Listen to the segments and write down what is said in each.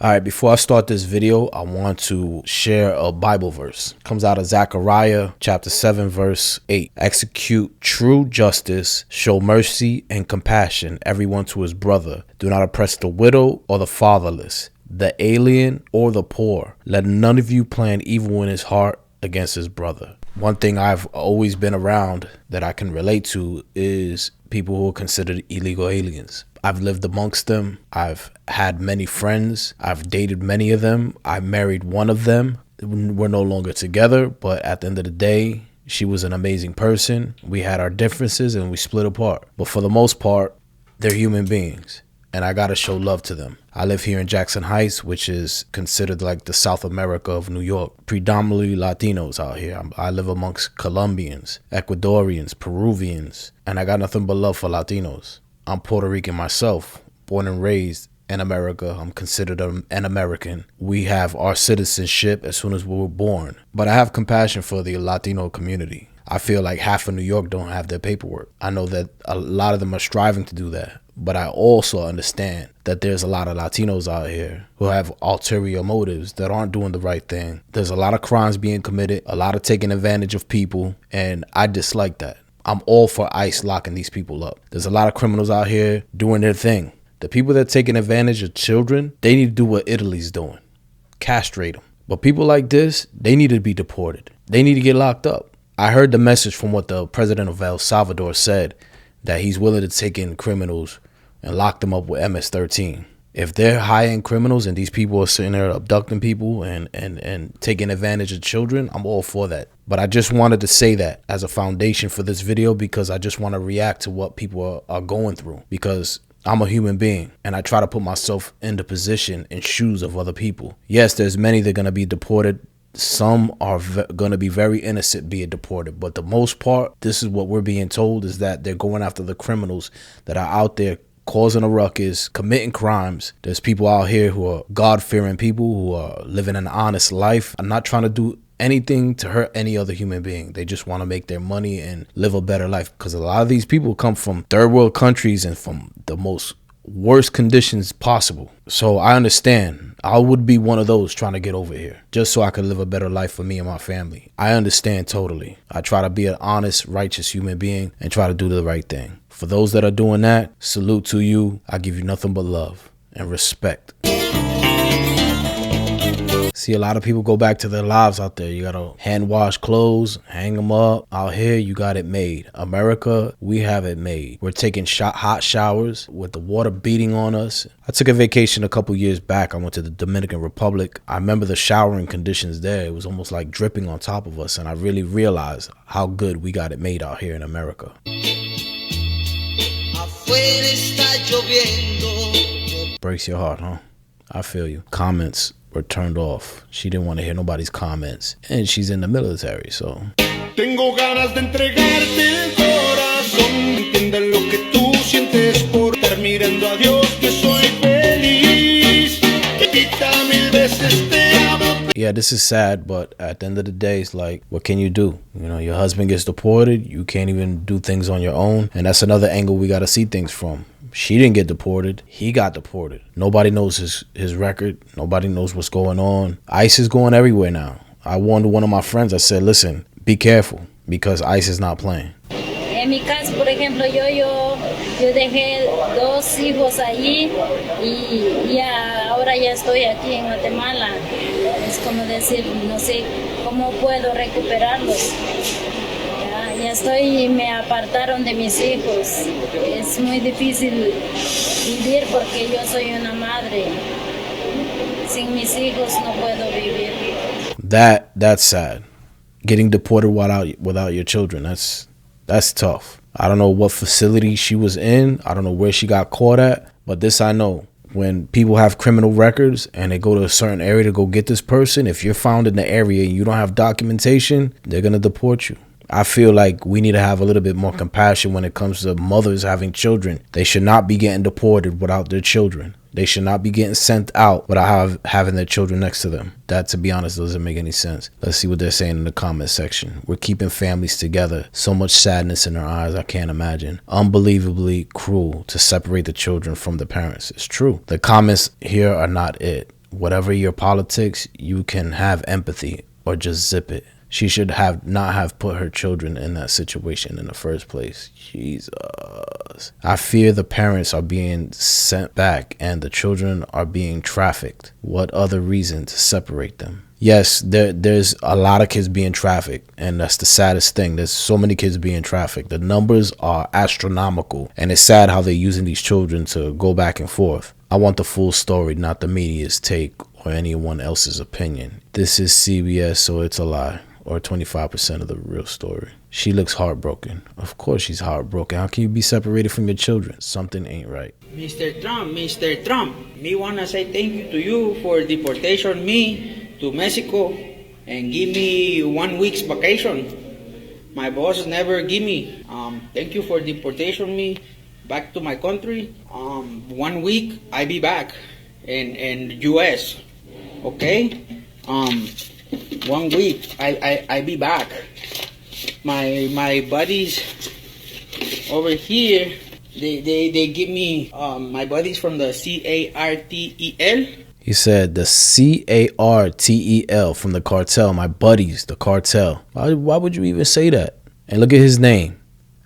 All right, before I start this video, I want to share a Bible verse. It comes out of Zechariah chapter 7, verse 8. Execute true justice, show mercy and compassion, everyone to his brother. Do not oppress the widow or the fatherless, the alien or the poor. Let none of you plan evil in his heart against his brother. One thing I've always been around that I can relate to is people who are considered illegal aliens. I've lived amongst them. I've had many friends. I've dated many of them. I married one of them. We're no longer together, but at the end of the day, she was an amazing person. We had our differences and we split apart. But for the most part, they're human beings, and I gotta show love to them. I live here in Jackson Heights, which is considered like the South America of New York. Predominantly Latinos out here. I live amongst Colombians, Ecuadorians, Peruvians, and I got nothing but love for Latinos. I'm Puerto Rican myself, born and raised in America. I'm considered an American. We have our citizenship as soon as we were born. But I have compassion for the Latino community. I feel like half of New York don't have their paperwork. I know that a lot of them are striving to do that. But I also understand that there's a lot of Latinos out here who have ulterior motives that aren't doing the right thing. There's a lot of crimes being committed, a lot of taking advantage of people, and I dislike that. I'm all for ICE locking these people up. There's a lot of criminals out here doing their thing. The people that are taking advantage of children, they need to do what Italy's doing. Castrate them. But people like this, they need to be deported. They need to get locked up. I heard the message from what the president of El Salvador said, that he's willing to take in criminals and lock them up with MS-13. If they're high-end criminals and these people are sitting there abducting people and taking advantage of children, I'm all for that. But I just wanted to say that as a foundation for this video because I just want to react to what people are going through, because I'm a human being and I try to put myself in the position and shoes of other people. Yes, there's many that are going to be deported. Some are going to be very innocent being deported. But the most part, this is what we're being told, is that they're going after the criminals that are out there causing a ruckus, committing crimes. There's people out here who are God-fearing people who are living an honest life. I'm not trying to do anything to hurt any other human being. They just want to make their money and live a better life, because a lot of these people come from third world countries and from the most worst conditions possible. So I understand. I would be one of those trying to get over here just so I could live a better life for me and my family. I understand totally. I try to be an honest, righteous human being and try to do the right thing. For those that are doing that, salute to you. I give you nothing but love and respect. See, a lot of people go back to their lives out there. You gotta hand wash clothes, hang them up. Out here, you got it made. America, we have it made. We're taking hot showers with the water beating on us. I took a vacation a couple years back. I went to the Dominican Republic. I remember the showering conditions there. It was almost like dripping on top of us. And I really realized how good we got it made out here in America. Breaks your heart, huh? I feel you. Comments were turned off. She didn't want to hear nobody's comments, and she's in the military, so. Tengo ganas de entregarte el corazón, entiende lo que tú sientes por estar mirando a Dios, que soy feliz, quita mil veces te amo. Yeah, this is sad, but at the end of the day, it's like, what can you do? You know, your husband gets deported, you can't even do things on your own, and that's another angle we got to see things from. She didn't get deported. He got deported. Nobody knows his record. Nobody knows what's going on. ICE is going everywhere now. I warned one of my friends. I said, listen, be careful, because ICE is not playing. En mi caso, por ejemplo, yo dejé 2 hijos allí y ahora ya estoy aquí en Guatemala. Es como decir, no sé cómo puedo recuperarlos. Ya estoy, me apartaron de mis hijos. Es muy difícil vivir porque yo soy una madre. Sin mis hijos no puedo vivir. That's sad. Getting deported without your children, that's tough. I don't know what facility she was in. I don't know where she got caught at. But this I know. When people have criminal records and they go to a certain area to go get this person, if you're found in the area and you don't have documentation, they're going to deport you. I feel like we need to have a little bit more compassion when it comes to mothers having children. They should not be getting deported without their children. They should not be getting sent out without having their children next to them. That, to be honest, doesn't make any sense. Let's see what they're saying in the comment section. We're keeping families together. So much sadness in their eyes, I can't imagine. Unbelievably cruel to separate the children from the parents. It's true. The comments here are not it. Whatever your politics, you can have empathy or just zip it. She should not have put her children in that situation in the first place. Jesus. I fear the parents are being sent back and the children are being trafficked. What other reason to separate them? Yes, there's a lot of kids being trafficked, and that's the saddest thing. There's so many kids being trafficked. The numbers are astronomical, and it's sad how they're using these children to go back and forth. I want the full story, not the media's take or anyone else's opinion. This is CBS, so it's a lie, or 25% of the real story. She looks heartbroken. Of course she's heartbroken. How can you be separated from your children? Something ain't right. Mr. Trump, me wanna say thank you to you for deportation me to Mexico and give me 1 week's vacation. My boss never give me. Thank you for deportation me back to my country. 1 week I be back in US. Okay. 1 week I be back. My buddies over here, they give me my buddies from the CARTEL. He said the CARTEL from the cartel, my buddies, the cartel. Why would you even say that? And look at his name.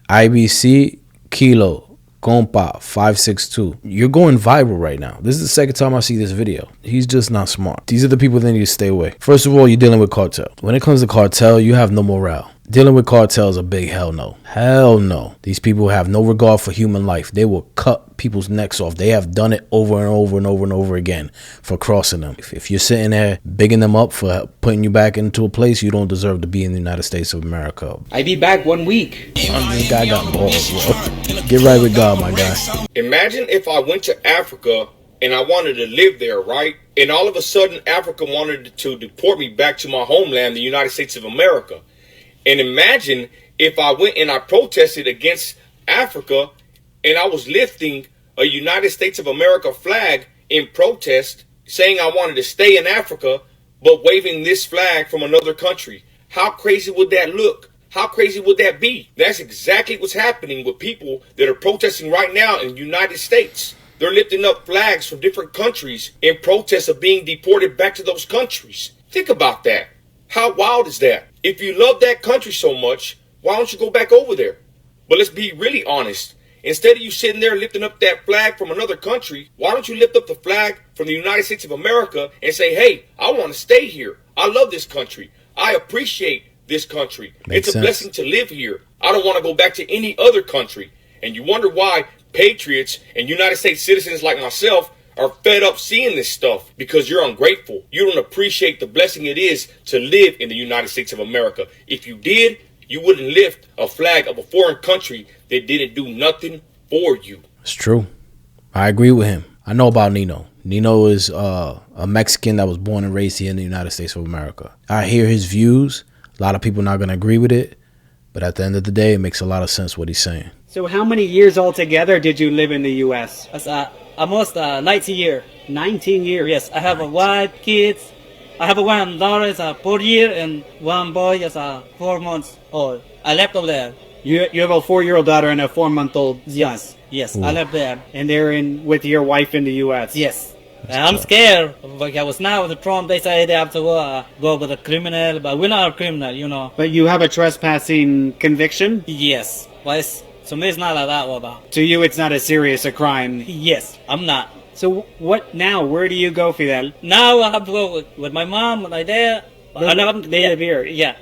IBC Kilo Compa 562. You're going viral right now. This is the second time I see this video. He's just not smart. These are the people that need to stay away. First of all, you're dealing with cartel. When it comes to cartel, you have no morale. Dealing with cartel is a big hell no. Hell no. These people have no regard for human life. They will cut people's necks off. They have done it over and over and over and over again for crossing them. If you're sitting there bigging them up for putting you back into a place, you don't deserve to be in the United States of America. I be back 1 week. This guy got balls, bro. Get right with God, my guy. Imagine if I went to Africa and I wanted to live there, right? And all of a sudden Africa wanted to deport me back to my homeland, the United States of America. And imagine if I went and I protested against Africa and I was lifting a United States of America flag in protest, saying I wanted to stay in Africa, but waving this flag from another country. How crazy would that look? How crazy would that be? That's exactly what's happening with people that are protesting right now in the United States. They're lifting up flags from different countries in protest of being deported back to those countries. Think about that. How wild is that? If you love that country so much, why don't you go back over there? But let's be really honest. Instead of you sitting there lifting up that flag from another country, why don't you lift up the flag from the United States of America and say, hey, I want to stay here. I love this country. I appreciate this country. It's a blessing to live here. I don't want to go back to any other country. And you wonder why patriots and United States citizens like myself are fed up seeing this stuff, because you're ungrateful. You don't appreciate the blessing it is to live in the United States of America. If you did, you wouldn't lift a flag of a foreign country that didn't do nothing for you. It's true. I agree with him. I know about Nino. Nino is a Mexican that was born and raised here in the United States of America. I hear his views. A lot of people not going to agree with it. But at the end of the day, it makes a lot of sense what he's saying. So how many years altogether did you live in the U.S.? Almost 19 years. 19 years. Yes, I have a wife, kids. I have one daughter is 4 years and one boy is 4 months old. I left over there. You have a 4-year-old daughter and a 4-month-old son. Yes, I left there. And they're in with your wife in the U.S. Yes. I'm scared because now with Trump, they say they have to go with a criminal, but we're not a criminal, you know. But you have a trespassing conviction? Yes. But to me, it's not like that. About. To you, it's not as serious a crime? Yes, I'm not. So what now? Where do you go, Fidel? Now I have to go with my mom, with my dad. They live here? Yeah.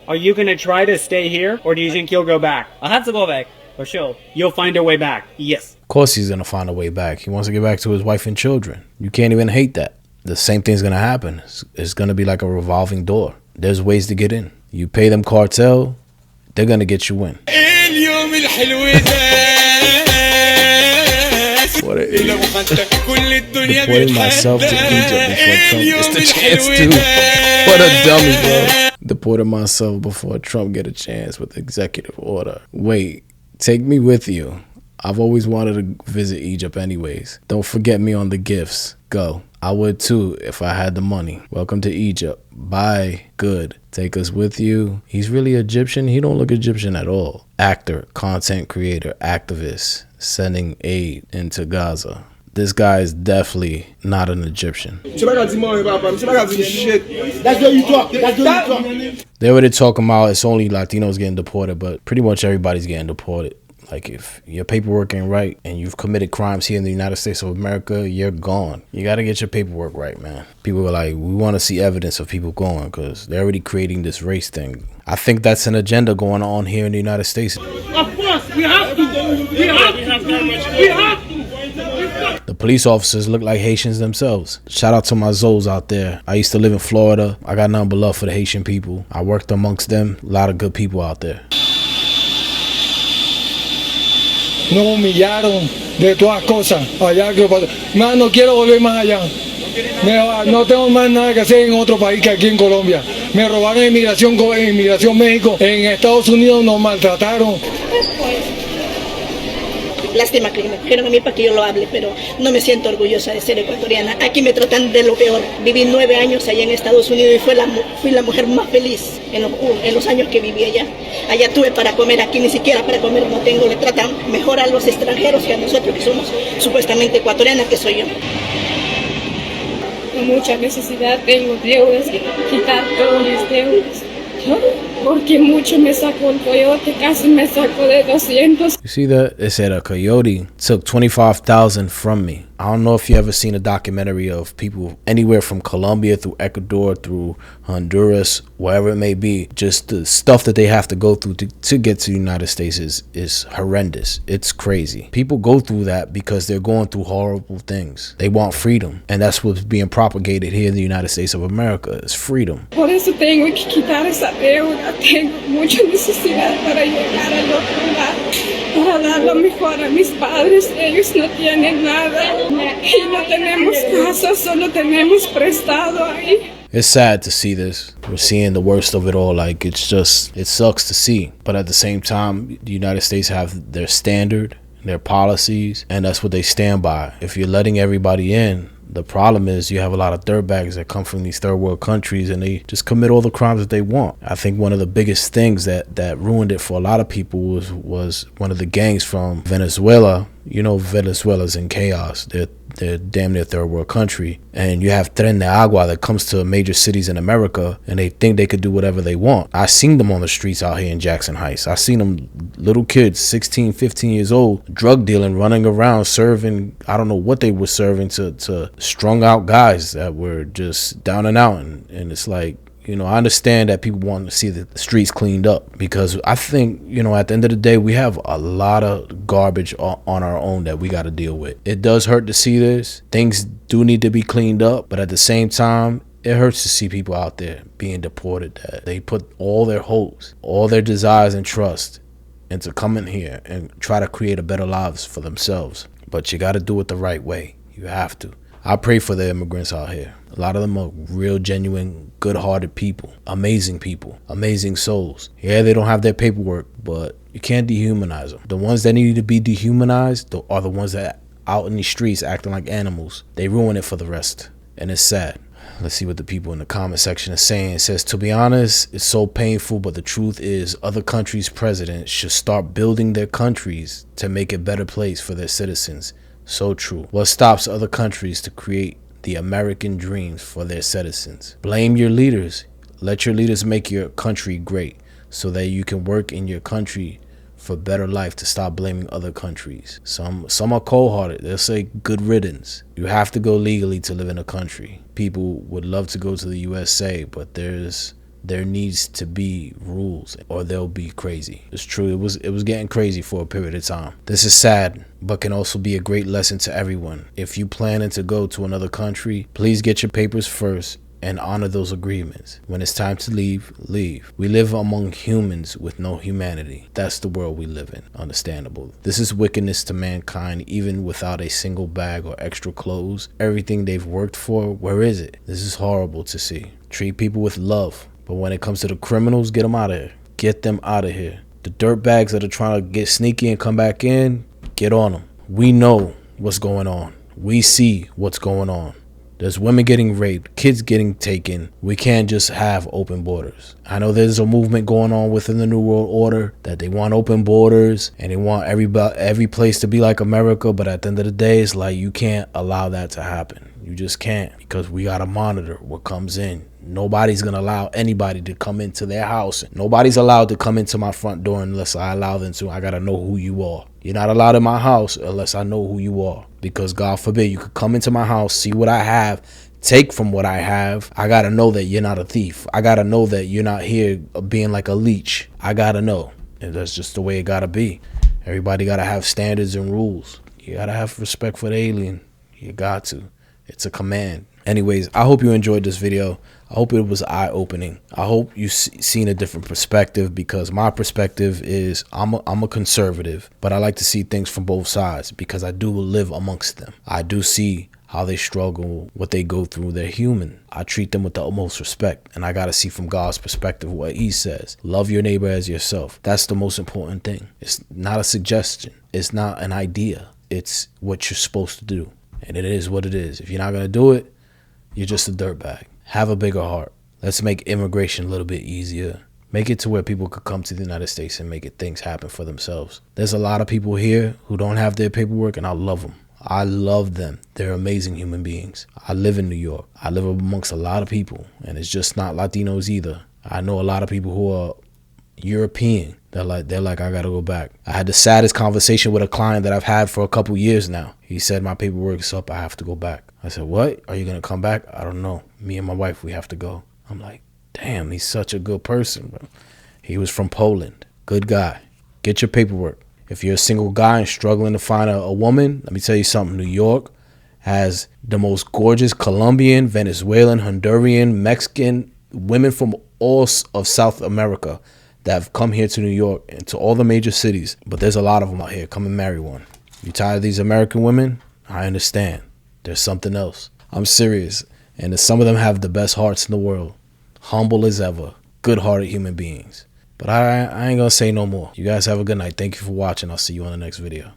Are you going to try to stay here, or do you think you'll go back? I have to go back, for sure. You'll find a way back? Yes. Of course he's going to find a way back. He wants to get back to his wife and children. You can't even hate that. The same thing's going to happen. It's going to be like a revolving door. There's ways to get in. You pay them cartel, they're going to get you in. What an idiot. Deporting myself to Egypt before Trump gets the chance to. What a dummy, bro. Deported myself before Trump get a chance with executive order. Wait, take me with you. I've always wanted to visit Egypt anyways. Don't forget me on the gifts. Go. I would too if I had the money. Welcome to Egypt. Bye. Good. Take us with you. He's really Egyptian? He don't look Egyptian at all. Actor, content creator, activist, sending aid into Gaza. This guy is definitely not an Egyptian. That's where you talk. That's where you talk. They were talking about it's only Latinos getting deported, but pretty much everybody's getting deported. Like, if your paperwork ain't right and you've committed crimes here in the United States of America, you're gone. You got to get your paperwork right, man. People are like, we want to see evidence of people going because they're already creating this race thing. I think that's an agenda going on here in the United States. Of course, we have to. We have to. The police officers look like Haitians themselves. Shout out to my Zoes out there. I used to live in Florida. I got nothing but love for the Haitian people. I worked amongst them. A lot of good people out there. Nos humillaron de todas cosas. Allá que no quiero volver más allá. No tengo más nada que hacer en otro país que aquí en Colombia. Me robaron en inmigración México. En Estados Unidos nos maltrataron. Lástima que me cogieron a mí para que yo lo hable, pero no me siento orgullosa de ser ecuatoriana. Aquí me tratan de lo peor. Viví 9 años allá en Estados Unidos y fui la mujer más feliz en los años que viví allá. Allá tuve para comer, aquí ni siquiera para comer no tengo. Le tratan mejor a los extranjeros que a nosotros que somos supuestamente ecuatorianas, que soy yo. Mucha necesidad, tengo deudas, quitar todos mis deudas. Porque mucho me sacó el coyote, casi me sacó de 200. You see that? It said a coyote took 25,000 from me. I don't know if you ever seen a documentary of people anywhere from Colombia through Ecuador, through Honduras, wherever it may be. Just the stuff that they have to go through to get to the United States is horrendous. It's crazy. People go through that because they're going through horrible things. They want freedom. And that's what's being propagated here in the United States of America, is freedom. Por eso tengo que quitar esa deuda. Tengo mucha necesidad para llegar al otro lado, para dar lo mejor a mis padres. Ellos no tienen nada y no tenemos casa, solo tenemos prestado ahí. It's sad to see this. We're seeing the worst of it all. Like, it sucks to see. But at the same time, the United States have their standard, their policies, and that's what they stand by. If you're letting everybody in, the problem is you have a lot of dirtbags that come from these third world countries and they just commit all the crimes that they want. I think one of the biggest things that ruined it for a lot of people was one of the gangs from Venezuela. You know, Venezuela's in chaos. They're damn near third world country. And you have Tren de Agua that comes to major cities in America and they think they could do whatever they want. I seen them on the streets out here in Jackson Heights. I seen them, little kids, 16, 15 years old, drug dealing, running around, serving, I don't know what they were serving to strung out guys that were just down and out. And it's like, you know, I understand that people want to see the streets cleaned up because I think, you know, at the end of the day, we have a lot of garbage on our own that we got to deal with. It does hurt to see this. Things do need to be cleaned up, but at the same time, it hurts to see people out there being deported that they put all their hopes, all their desires and trust into coming here and try to create a better lives for themselves. But you got to do it the right way. You have to. I pray for the immigrants out here. A lot of them are real, genuine, good-hearted people, amazing souls. Yeah, they don't have their paperwork, but you can't dehumanize them. The ones that need to be dehumanized are the ones that are out in the streets acting like animals. They ruin it for the rest, and it's sad. Let's see what the people in the comment section are saying. It says, to be honest, it's so painful, but the truth is other countries' presidents should start building their countries to make a better place for their citizens. So true. What stops other countries to create the American dreams for their citizens? Blame your leaders. Let your leaders make your country great so that you can work in your country for better life, to stop blaming other countries. Some are cold-hearted. They'll say good riddance. You have to go legally to live in a country. People would love to go to the USA, but there needs to be rules or they'll be crazy. It's true. It was getting crazy for a period of time. This is sad, but can also be a great lesson to everyone. If you planning to go to another country, please get your papers first and honor those agreements. When it's time to leave, leave. We live among humans with no humanity. That's the world we live in. Understandable. This is wickedness to mankind, even without a single bag or extra clothes. Everything they've worked for, where is it? This is horrible to see. Treat people with love. But when it comes to the criminals, get them out of here. Get them out of here. The dirtbags that are trying to get sneaky and come back in, get on them. We know what's going on. We see what's going on. There's women getting raped, kids getting taken. We can't just have open borders. I know there's a movement going on within the New World Order that they want open borders and they want every place to be like America. But at the end of the day, it's like you can't allow that to happen. You just can't, because we got to monitor what comes in. Nobody's going to allow anybody to come into their house. Nobody's allowed to come into my front door unless I allow them to. I got to know who you are. You're not allowed in my house unless I know who you are. Because God forbid, you could come into my house, see what I have, take from what I have. I got to know that you're not a thief. I got to know that you're not here being like a leech. I got to know. And that's just the way it got to be. Everybody got to have standards and rules. You got to have respect for the alien. You got to. It's a command. Anyways, I hope you enjoyed this video. I hope it was eye-opening. I hope you seen a different perspective, because my perspective is I'm a conservative, but I like to see things from both sides because I do live amongst them. I do see how they struggle, what they go through. They're human. I treat them with the utmost respect, and I got to see from God's perspective what he says. Love your neighbor as yourself. That's the most important thing. It's not a suggestion. It's not an idea. It's what you're supposed to do, and it is what it is. If you're not going to do it, you're just a dirtbag. Have a bigger heart. Let's make immigration a little bit easier. Make it to where people could come to the United States and make things happen for themselves. There's a lot of people here who don't have their paperwork, and I love them. I love them. They're amazing human beings. I live in New York. I live amongst a lot of people, and it's just not Latinos either. I know a lot of people who are European. They're like, I gotta go back. I had the saddest conversation with a client that I've had for a couple years now. He said, my paperwork's up, I have to go back. I said, what? Are you gonna come back? I don't know. Me and my wife, we have to go. I'm like, damn, he's such a good person, bro. He was from Poland. Good guy. Get your paperwork. If you're a single guy and struggling to find a woman, let me tell you something. New York has the most gorgeous Colombian, Venezuelan, Honduran, Mexican women from all of South America that have come here to New York and to all the major cities. But there's a lot of them out here. Come and marry one. You tired of these American women? I understand. There's something else. I'm serious. And some of them have the best hearts in the world. Humble as ever. Good-hearted human beings. But I ain't gonna say no more. You guys have a good night. Thank you for watching. I'll see you on the next video.